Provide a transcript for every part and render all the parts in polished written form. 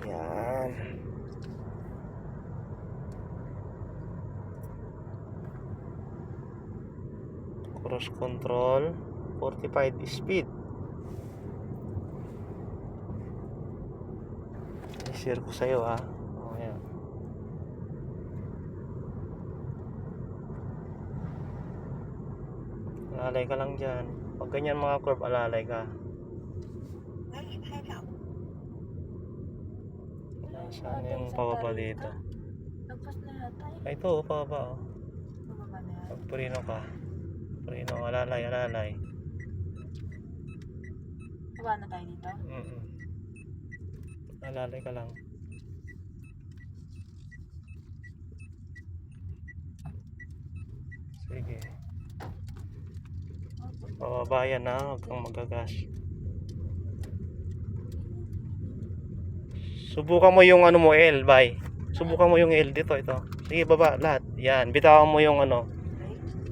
Yan. Cruise control, 45 speed. I-share ko sa'yo ha. O, yan. Alalay ka lang dyan. Pag ganyan mga curve, alalay ka. Saan yung pababa dito? Nagpas na yata eh. Ay, ito, pababa oh. Bumaba na yan. Pag purino ka. Purino, alalay, alalay. Baba na tayo dito. Alalay ka lang. Sige. Pababa yan na, huwag kang magagas. Subukan mo yung ano mo L, bye. Subukan mo yung L dito, ito. Sige, baba lahat. Yan, bitawan mo yung ano.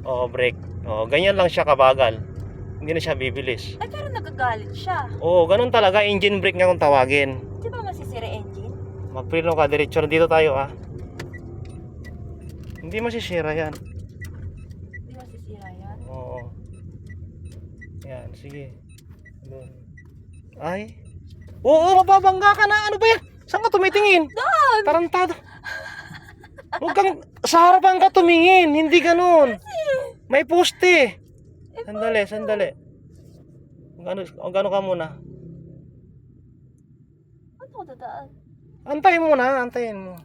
Oo, brake. Oo, ganyan lang siya kabagal. Hindi na siya bibilis. Ay, pero nagagalit siya. Oo, ganun talaga. Engine brake nga kung tawagin. Di ba masisira engine? Magpreno ka, diretso na dito tayo ah. Hindi masisira yan. Di masisira yan? Oo. Yan, sige. Doon. Ay. Oo, mababangga ka na. Ano ba yan? Saan ka tumitingin? Doon! Tarantado. Huwag kang sa harapan ka tumingin. Hindi ganun. May poste. Sandali, sandali. Gano ka muna. Ano ko dadaan? Antayin mo na, antayin mo.